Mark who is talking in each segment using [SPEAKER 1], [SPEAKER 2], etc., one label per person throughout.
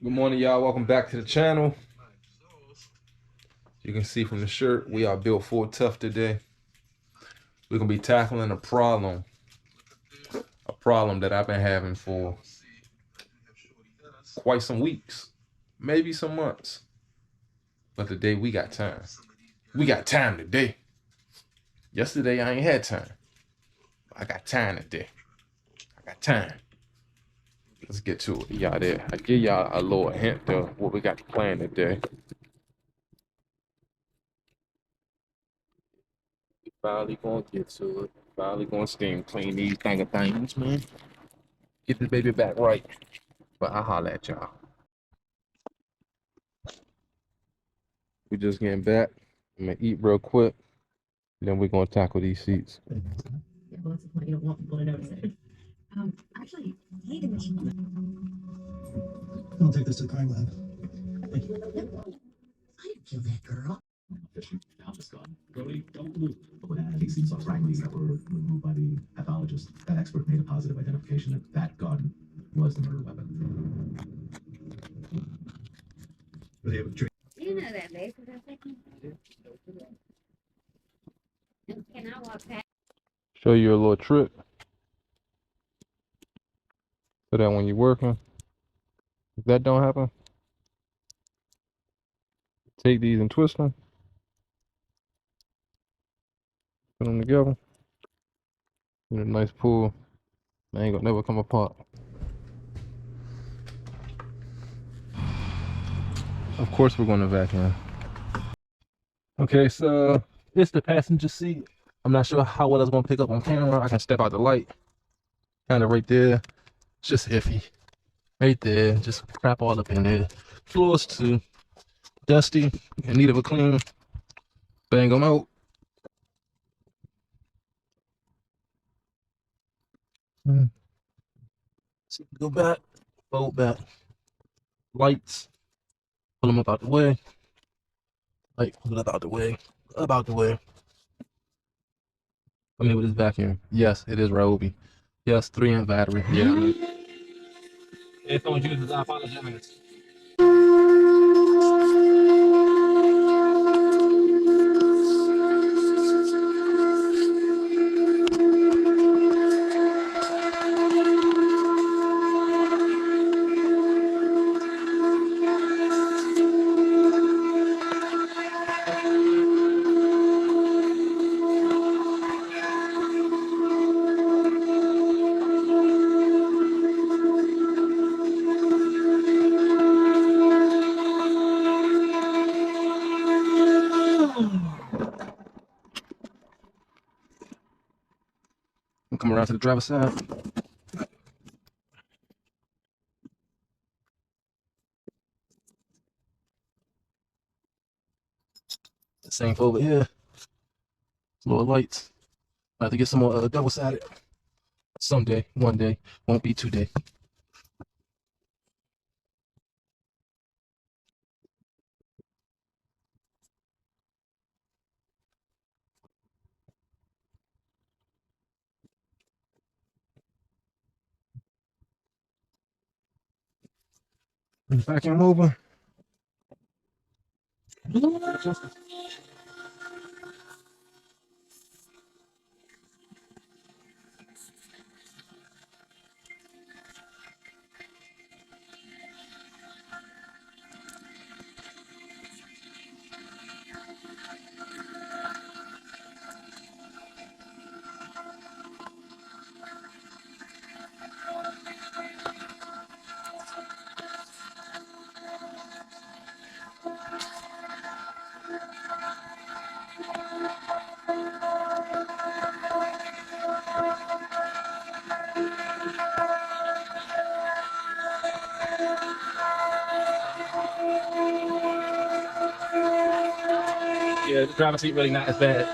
[SPEAKER 1] Good morning, y'all. Welcome back to the channel. You can see from the shirt, we are built for tough today. We're gonna be tackling a problem that I've been having for quite some weeks, maybe some months. But today we got time. We got time today. Yesterday I ain't had time. I got time today. I got time. Let's get to it. Y'all there. I give y'all a little hint of what we got planned today. Finally gonna get to it. Finally gonna steam clean these things, man. Get this baby back right. But I'll holler at y'all. We just getting back. I'm gonna eat real quick. Then we're gonna tackle these seats.
[SPEAKER 2] Yeah, well, that's the point. You don't want people to notice it. Actually, hey,
[SPEAKER 3] I'll take this to the crime lab. Thank you.
[SPEAKER 2] I didn't kill that girl.
[SPEAKER 3] Now just gone. Brody, don't move. He sees some fragments that were removed by the pathologist. That expert made a positive identification that that gun was the murder weapon. Were they able to
[SPEAKER 4] You know that basis or second? Can I walk past?
[SPEAKER 1] Show you a little trick. So that when you're working, if that don't happen, take these and twist them. Put them together. Get a nice pull. They ain't gonna never come apart. Of course we're gonna vacuum. Okay, so it's the passenger seat. I'm not sure how well it's gonna pick up on camera. I can step out the light. Kind of right there. It's just iffy. Right there. Just crap all up in there. Floors too. Dusty. In need of a clean. Bang them out. So go back. Fold back. Lights. Pull them up out the way. Light, pull it up out the way. Up out the way. Come here with this vacuum. Yes, it is Ryobi. Yes, 3-amp battery. Yeah. Headphones users, I apologize. Come around to the driver's side. Same for over here. Lower lights. I have to get some more double-sided. Someday, one day, won't be today. Vacuum over. Yeah, the driver's seat really not as bad.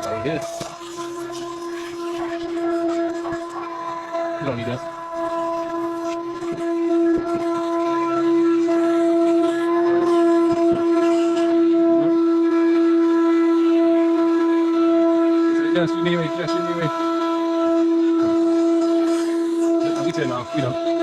[SPEAKER 1] Like this. You don't need that. Yes, you need me. Yes, you need me. said, no, we don't.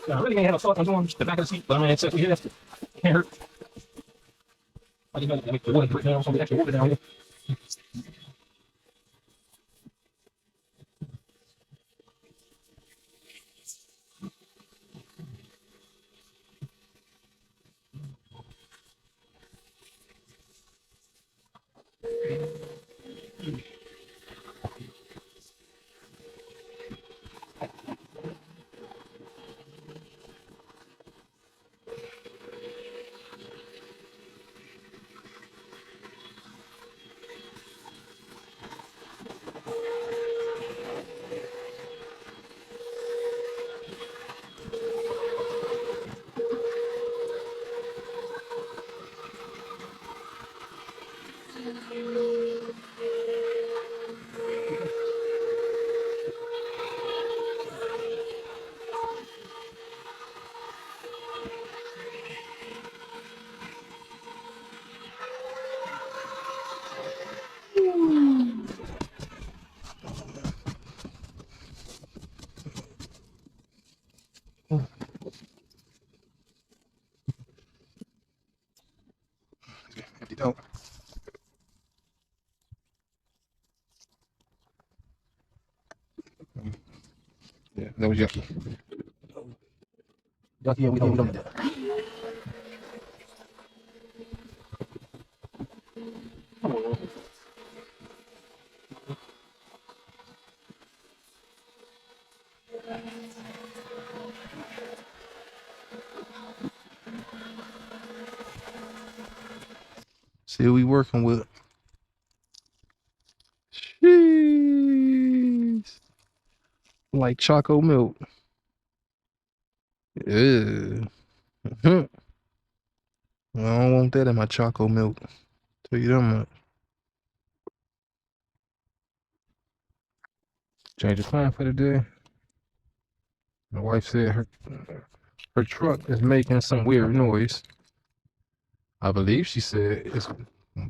[SPEAKER 1] I really ain't have a thought on doing the back of the seat, but I mean, it's here. Can't hurt. I just gotta make the wood right down, some extra wood down here. Empty dope. Yeah, that was yucky. Yucky, yeah, we don't do that. See what we working with. Jeez. Like choco milk. Yeah. I don't want that in my choco milk. Tell you that much. Change the plan for the day. My wife said her truck is making some weird noise. I believe she said it's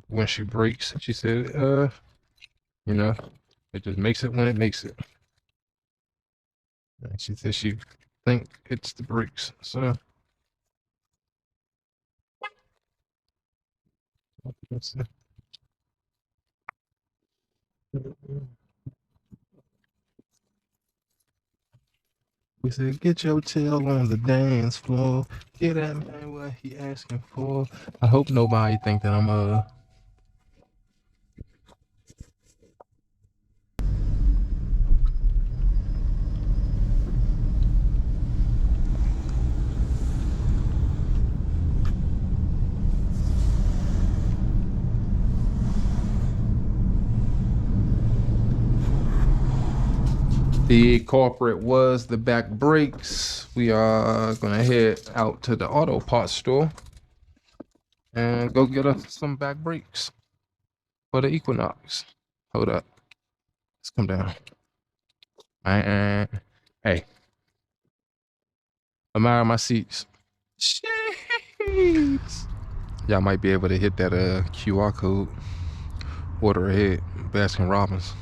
[SPEAKER 1] when she brakes. She said, you know, it just makes it when it makes it. And she said she think it's the brakes. So let's see. We said, get your tail on the dance floor. Get that man what he asking for. I hope nobody think that I'm The culprit was the back brakes. We are gonna head out to the auto parts store and go get us some back brakes for the Equinox. Hold up. Let's come down. And hey, admire my seats. Jeez. Y'all might be able to hit that QR code. Order ahead, Baskin Robbins.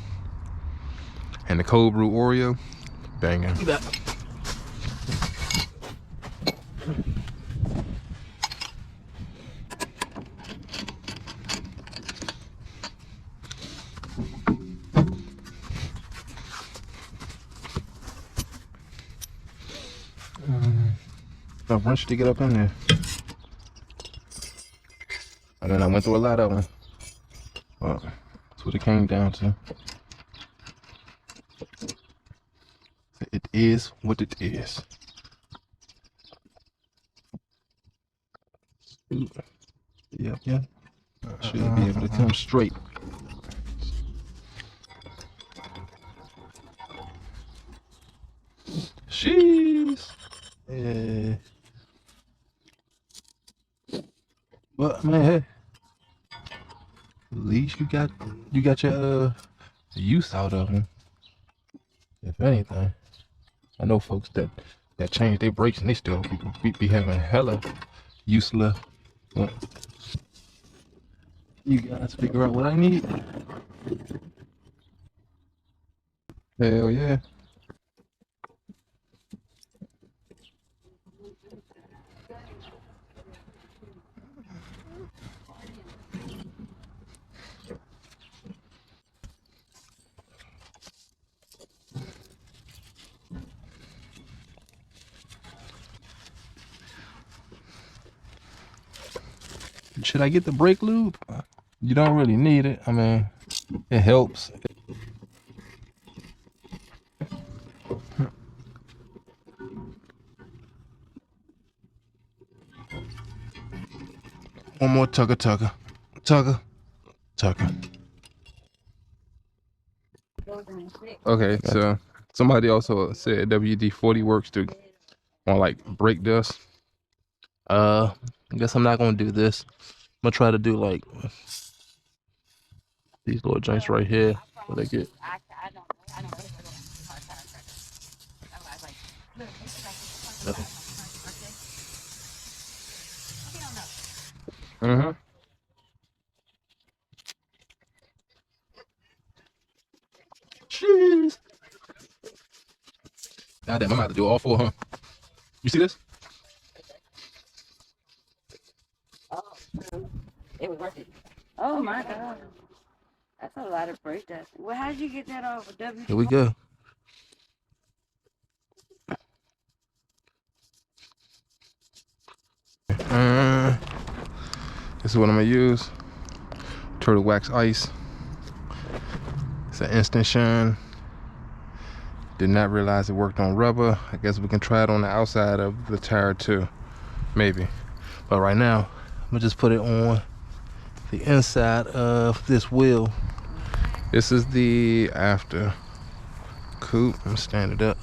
[SPEAKER 1] And the cold brew Oreo, banging. I rushed to get up in there. And then I went through a lot of them. Well, that's what it came down to. It is what it is. Yep. Should be able to come straight. Jeez. Yeah. But man, hey, at least you got your use out of them. If anything, I know folks that change their brakes and they still be having hella useless. But you guys figure out what I need. Hell yeah. Should I get the brake lube? You don't really need it. I mean, it helps. One more tugger. Okay, so somebody also said WD-40 works to on like brake dust. I guess I'm not gonna do this. I'm gonna try to do like these little joints right here. What they get. Jeez. Goddamn, I'm about to do all four, huh? You see this?
[SPEAKER 4] It was worth it. Oh my God. That's a lot of brake dust. Well, how'd you get that off of W?
[SPEAKER 1] Here we go. This is what I'm gonna use. Turtle wax ice. It's an instant shine. Did not realize it worked on rubber. I guess we can try it on the outside of the tire too. Maybe. But right now, I'm gonna just put it on the inside of this wheel. This is the after coupe. I'm stand it up.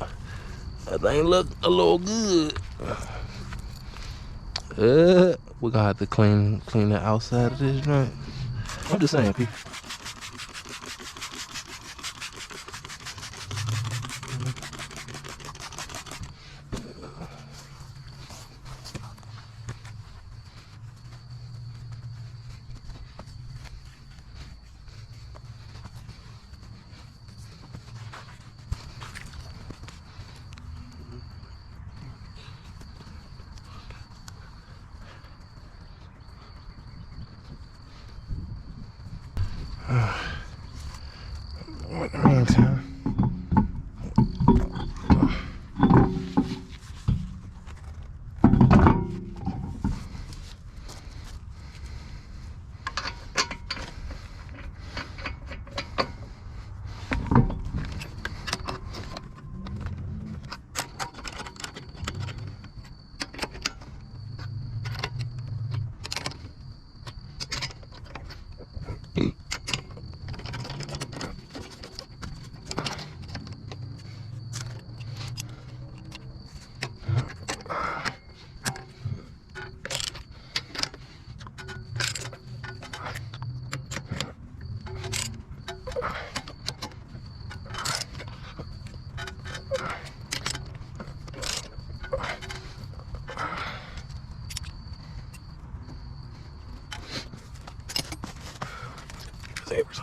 [SPEAKER 1] That thing look a little good. We're gonna have to clean the outside of this joint. I'm just saying, people. Sabers.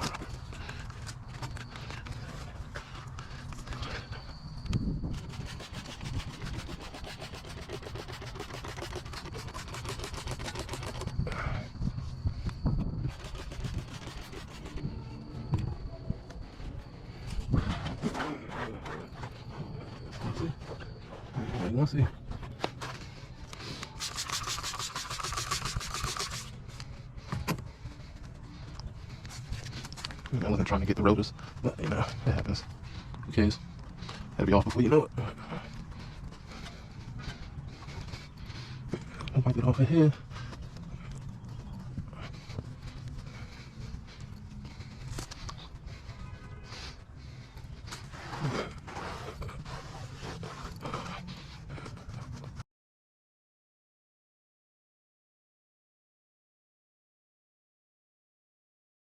[SPEAKER 1] You want to see? I wasn't trying to get the rotors, but you know, it happens. Who cares? That'll be off before you know it. I'll wipe it off of here.